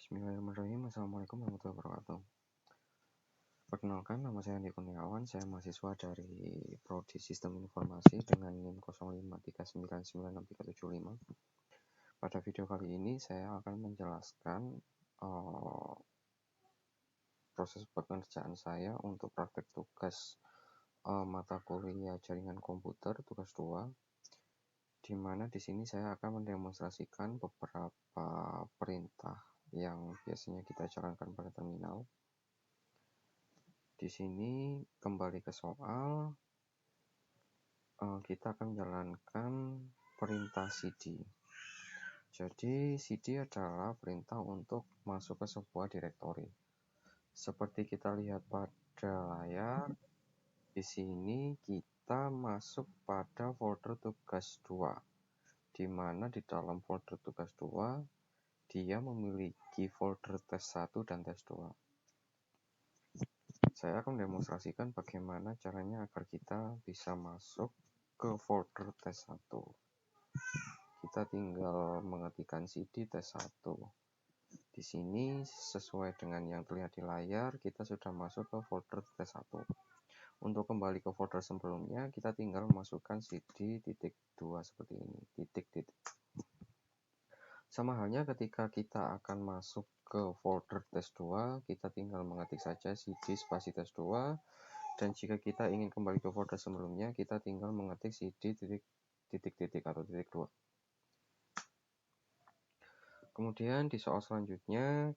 Bismillahirrahmanirrahim. Assalamualaikum warahmatullahi wabarakatuh. Perkenalkan, nama saya Andi Kurniawan. Saya mahasiswa dari Prodi Sistem Informasi dengan NIM 0539967375. Pada video kali ini saya akan menjelaskan proses pekerjaan saya untuk praktek tugas mata kuliah jaringan komputer tugas 2, di mana di sini saya akan mendemonstrasikan beberapa perintah yang biasanya kita jalankan pada terminal. Di sini kembali ke soal, kita akan menjalankan perintah cd. Jadi cd adalah perintah untuk masuk ke sebuah direktori. Seperti kita lihat pada layar, di sini kita masuk pada folder tugas 2, di mana di dalam folder tugas 2 dia memiliki folder tes 1 dan tes 2. Saya akan mendemonstrasikan bagaimana caranya agar kita bisa masuk ke folder tes 1. Kita tinggal mengetikkan cd tes 1. Di sini sesuai dengan yang terlihat di layar, kita sudah masuk ke folder tes 1. Untuk kembali ke folder sebelumnya, kita tinggal memasukkan cd titik 2 seperti ini, titik. Sama halnya ketika kita akan masuk ke folder tes 2, kita tinggal mengetik saja cd spasi tes 2, dan jika kita ingin kembali ke folder sebelumnya, kita tinggal mengetik cd titik atau titik 2. Kemudian di soal selanjutnya,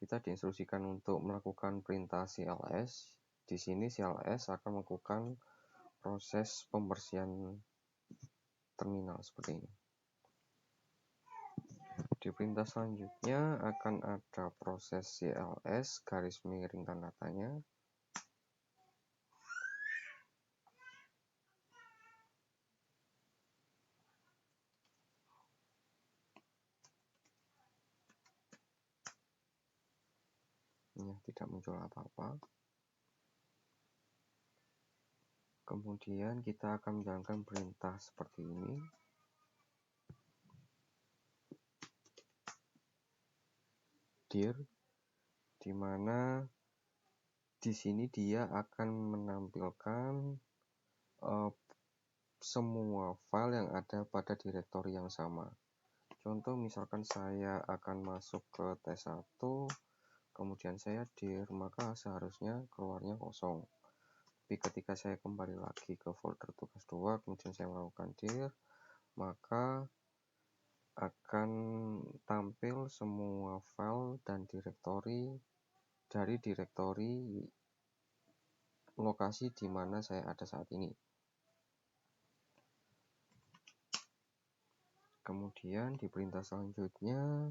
kita diinstruksikan untuk melakukan perintah cls. Di sini cls akan melakukan proses pembersihan terminal seperti ini. Di perintah selanjutnya akan ada proses cls garis miring tanda tanya. Tidak muncul apa-apa. Kemudian kita akan menjalankan perintah seperti ini. Dir, di mana di sini dia akan menampilkan semua file yang ada pada direktori yang sama. Contoh misalkan saya akan masuk ke tes 1, kemudian saya dir, maka seharusnya keluarnya kosong. Tapi ketika saya kembali lagi ke folder tugas 2, kemudian saya melakukan dir, maka akan tampil semua file dan direktori dari direktori lokasi di mana saya ada saat ini. Kemudian di perintah selanjutnya,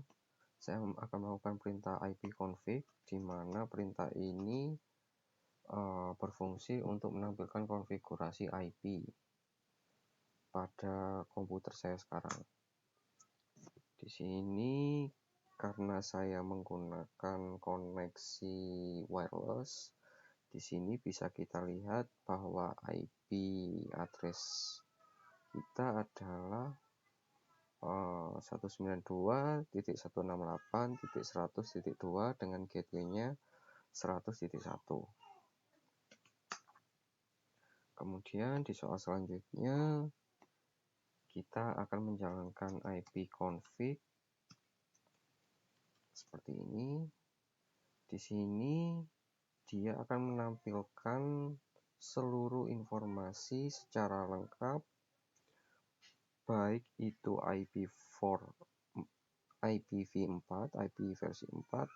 saya akan melakukan perintah ipconfig, di mana perintah ini berfungsi untuk menampilkan konfigurasi IP pada komputer saya sekarang. Di sini karena saya menggunakan koneksi wireless, di sini bisa kita lihat bahwa IP address kita adalah 192.168.100.2 dengan gateway-nya 100.1. Kemudian di soal selanjutnya kita akan menjalankan ipconfig seperti ini. Di sini dia akan menampilkan seluruh informasi secara lengkap, baik itu IPv4, IP versi 4.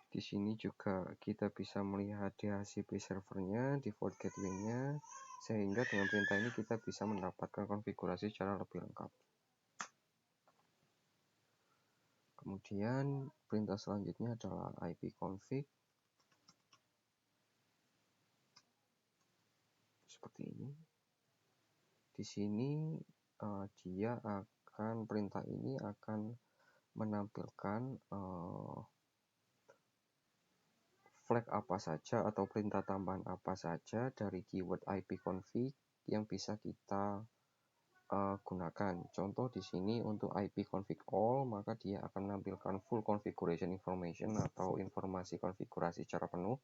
Di sini juga kita bisa melihat DHCP servernya, default gateway-nya, sehingga dengan perintah ini kita bisa mendapatkan konfigurasi secara lebih lengkap. Kemudian perintah selanjutnya adalah ipconfig seperti ini. Di sini perintah ini akan menampilkan flag apa saja atau perintah tambahan apa saja dari keyword ipconfig yang bisa kita gunakan. Contoh di sini untuk IP config all, maka dia akan menampilkan full configuration information atau informasi konfigurasi secara penuh.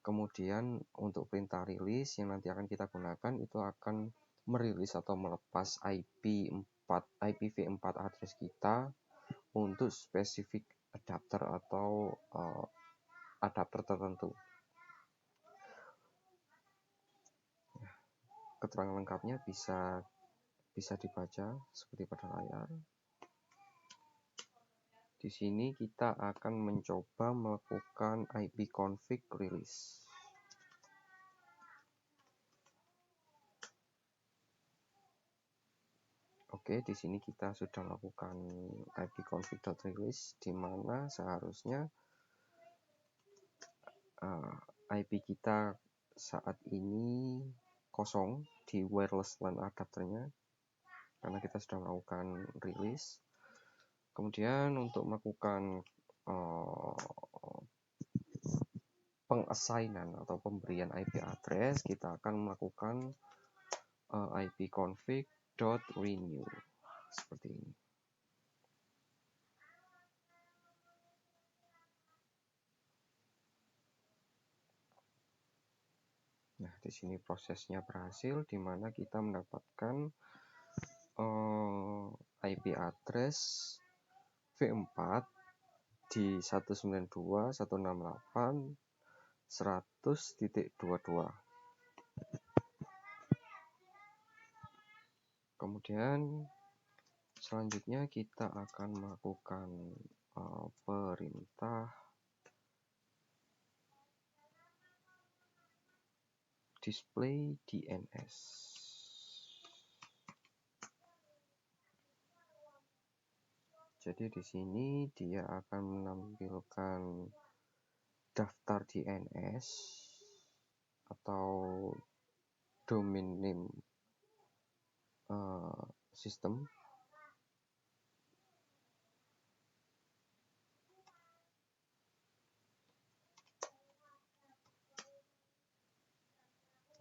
Kemudian untuk perintah release yang nanti akan kita gunakan itu akan merilis atau melepas IPv4 address kita untuk spesifik adapter atau adapter tertentu. Keterangan lengkapnya bisa dibaca seperti pada layar. Di sini kita akan mencoba melakukan ipconfig release. Oke, di sini kita sudah melakukan ipconfig.release, di mana seharusnya IP kita saat ini kosong di wireless LAN adapternya, karena kita sudah melakukan release. Kemudian untuk melakukan pengassignan atau pemberian IP address, kita akan melakukan ipconfig.renew seperti ini. Nah, di sini prosesnya berhasil, di mana kita mendapatkan IP address V4 di 192.168.100.22. Kemudian selanjutnya kita akan melakukan perintah display DNS. Jadi di sini dia akan menampilkan daftar DNS atau domain name sistem.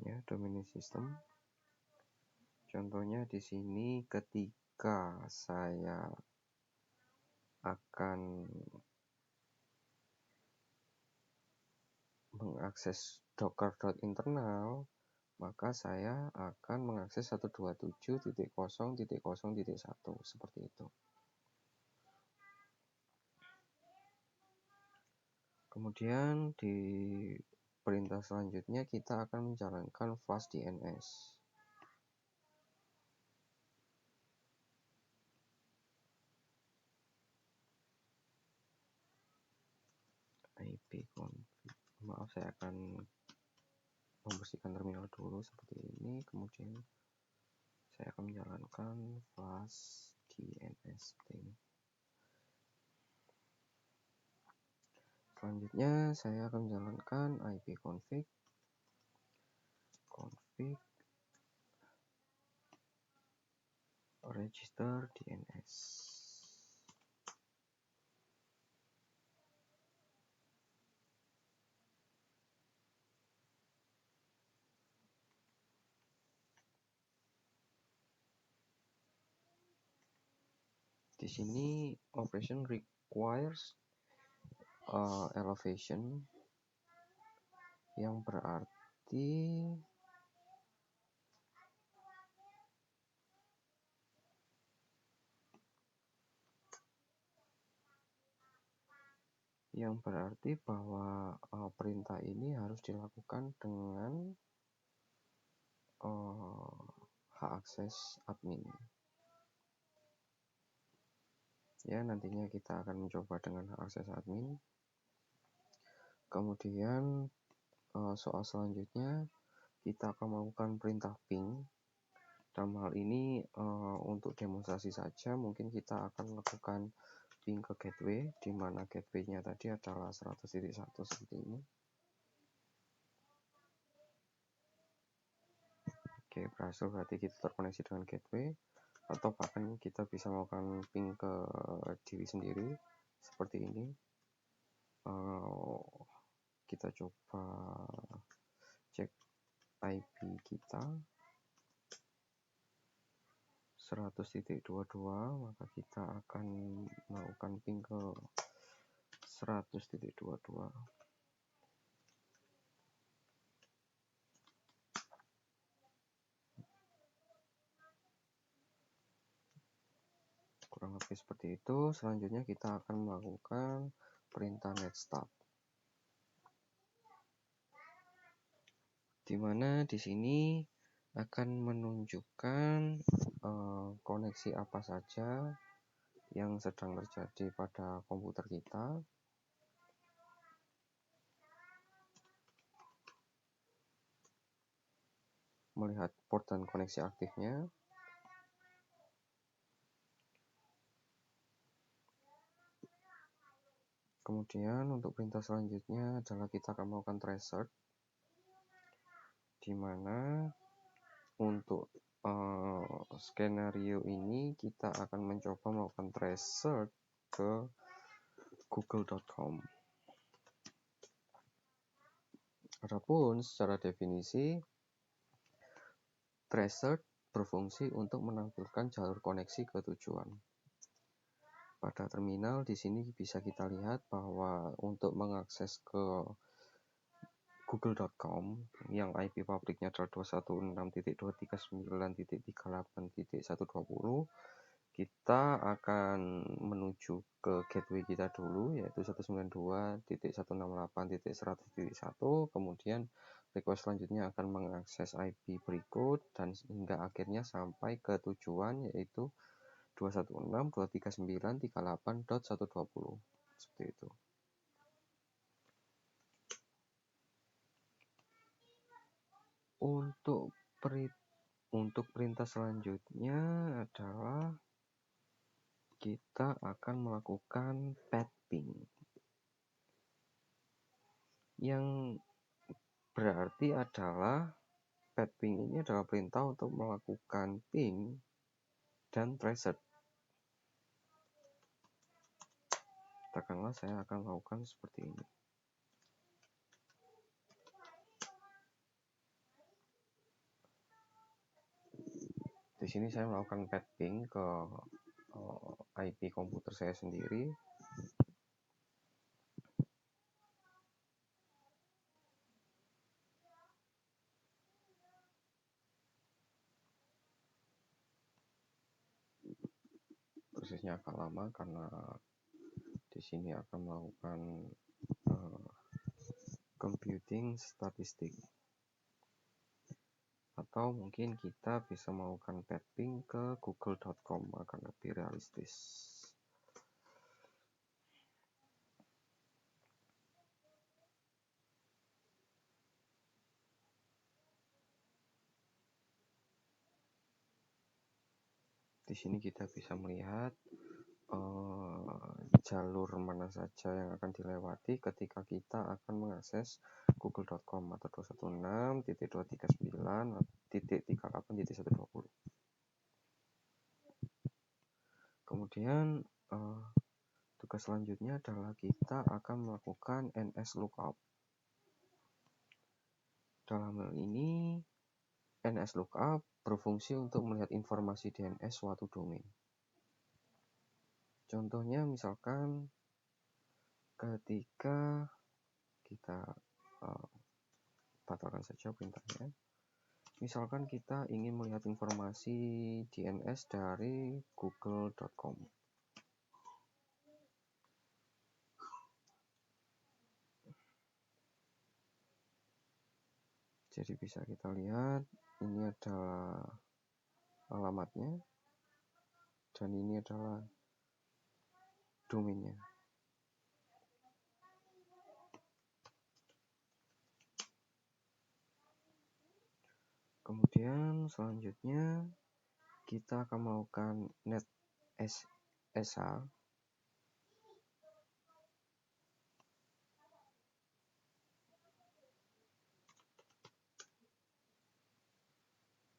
Ya, domain name sistem. Contohnya di sini ketika saya akan mengakses docker.internal, maka saya akan mengakses 127.0.0.1 seperti itu. Kemudian di perintah selanjutnya kita akan menjalankan flash DNS. ipconfig. Maaf, saya akan membersihkan terminal dulu seperti ini. Kemudian saya akan menjalankan flash DNS seperti ini. Selanjutnya saya akan menjalankan ipconfig register DNS. Di sini operation requires elevation, yang berarti bahwa perintah ini harus dilakukan dengan hak akses admin. Ya, nantinya kita akan mencoba dengan hak akses admin. Kemudian soal selanjutnya kita akan melakukan perintah ping. Dalam hal ini untuk demonstrasi saja, mungkin kita akan melakukan ping ke gateway, di mana gateway-nya tadi adalah 100.1 seperti ini. Oke, berhasil, berarti kita terkoneksi dengan gateway, atau bahkan kita bisa melakukan ping ke diri sendiri seperti ini. Kita coba cek IP kita. 100.22, maka kita akan melakukan ping ke 100.22. Kurang lebih seperti itu. Selanjutnya kita akan melakukan perintah netstart, di mana di sini akan menunjukkan koneksi apa saja yang sedang terjadi pada komputer kita. Melihat port dan koneksi aktifnya. Kemudian untuk perintah selanjutnya adalah kita akan melakukan tracer, di mana untuk skenario ini kita akan mencoba melakukan tracer ke google.com. Adapun secara definisi, tracer berfungsi untuk menampilkan jalur koneksi ke tujuan. Pada terminal di sini bisa kita lihat bahwa untuk mengakses ke google.com yang IP publiknya adalah 216.239.38.120, kita akan menuju ke gateway kita dulu, yaitu 192.168.100.1. Kemudian request selanjutnya akan mengakses IP berikut dan hingga akhirnya sampai ke tujuan, yaitu 216.239.38.120. Seperti itu. Untuk perintah selanjutnya adalah kita akan melakukan pad ping, yang berarti adalah pad ping ini adalah perintah untuk melakukan ping dan tracer. Katakanlah saya akan melakukan seperti ini. Di sini saya melakukan pad ping ke IP komputer saya sendiri. Prosesnya agak lama karena di sini akan melakukan computing statistik. Atau mungkin kita bisa melakukan pad ping ke google.com akan lebih realistis. Di sini kita bisa melihat jalur mana saja yang akan dilewati ketika kita akan mengakses google.com atau 216.239.38.120. Kemudian tugas selanjutnya adalah kita akan melakukan NSLOOKUP. Dalam hal ini, NSLOOKUP berfungsi untuk melihat informasi DNS suatu domain. Contohnya misalkan ketika kita batalkan saja perintahnya. Misalkan kita ingin melihat informasi DNS dari google.com. Jadi bisa kita lihat, ini adalah alamatnya, dan ini adalah domainnya. Kemudian selanjutnya kita akan melakukan NetSH.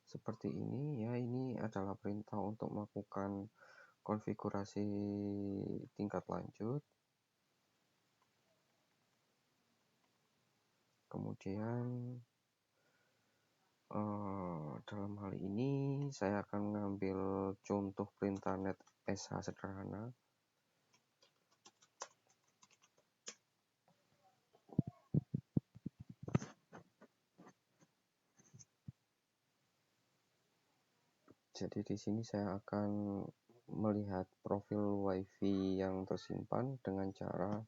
Seperti ini ya, ini adalah perintah untuk melakukan konfigurasi tingkat lanjut. Kemudian Dalam hal ini saya akan mengambil contoh perintah net sh sederhana. Jadi di sini saya akan melihat profil WiFi yang tersimpan dengan cara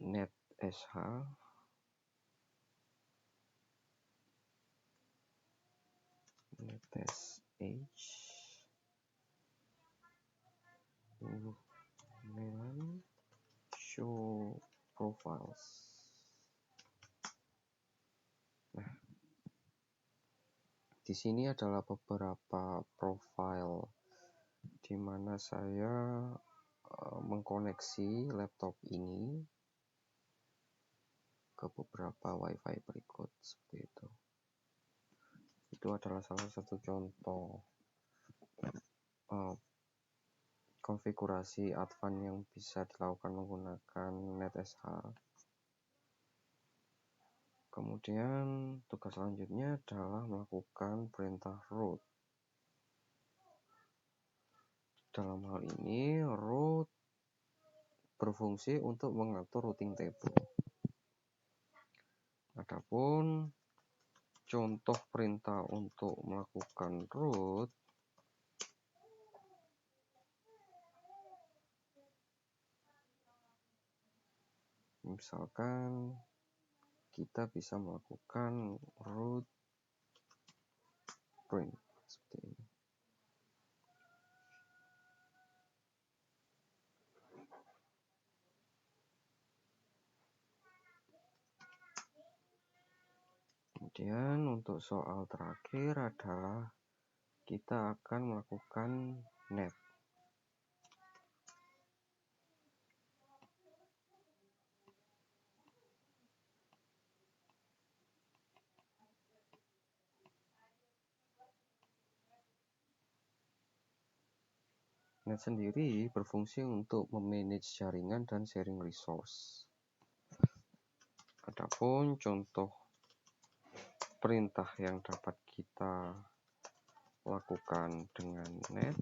net sh show profiles. Nah, di sini adalah beberapa profil di mana saya mengkoneksi laptop ini ke beberapa WiFi berikut seperti itu. Itu adalah salah satu contoh konfigurasi advance yang bisa dilakukan menggunakan netsh. Kemudian tugas selanjutnya adalah melakukan perintah root. Dalam hal ini root berfungsi untuk mengatur routing table. Adapun contoh perintah untuk melakukan root misalkan kita bisa melakukan root print seperti ini. Kemudian untuk soal terakhir adalah kita akan melakukan net. Net sendiri berfungsi untuk memanage jaringan dan sharing resource. Adapun contoh perintah yang dapat kita lakukan dengan net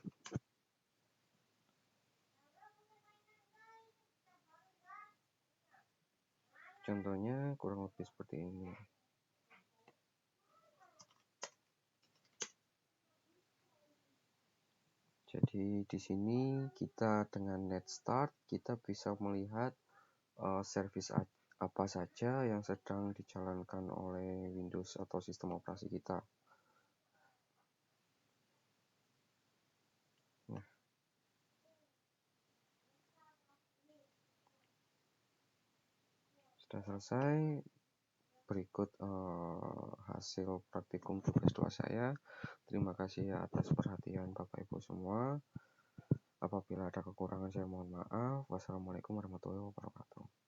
contohnya kurang lebih seperti ini. Jadi di sini kita dengan net start kita bisa melihat service apa saja yang sedang dijalankan oleh Windows atau sistem operasi kita. Nah, sudah selesai. Berikut hasil praktikum tugas 2 saya. Terima kasih atas perhatian Bapak Ibu semua. Apabila ada kekurangan saya mohon maaf. Wassalamualaikum warahmatullahi wabarakatuh.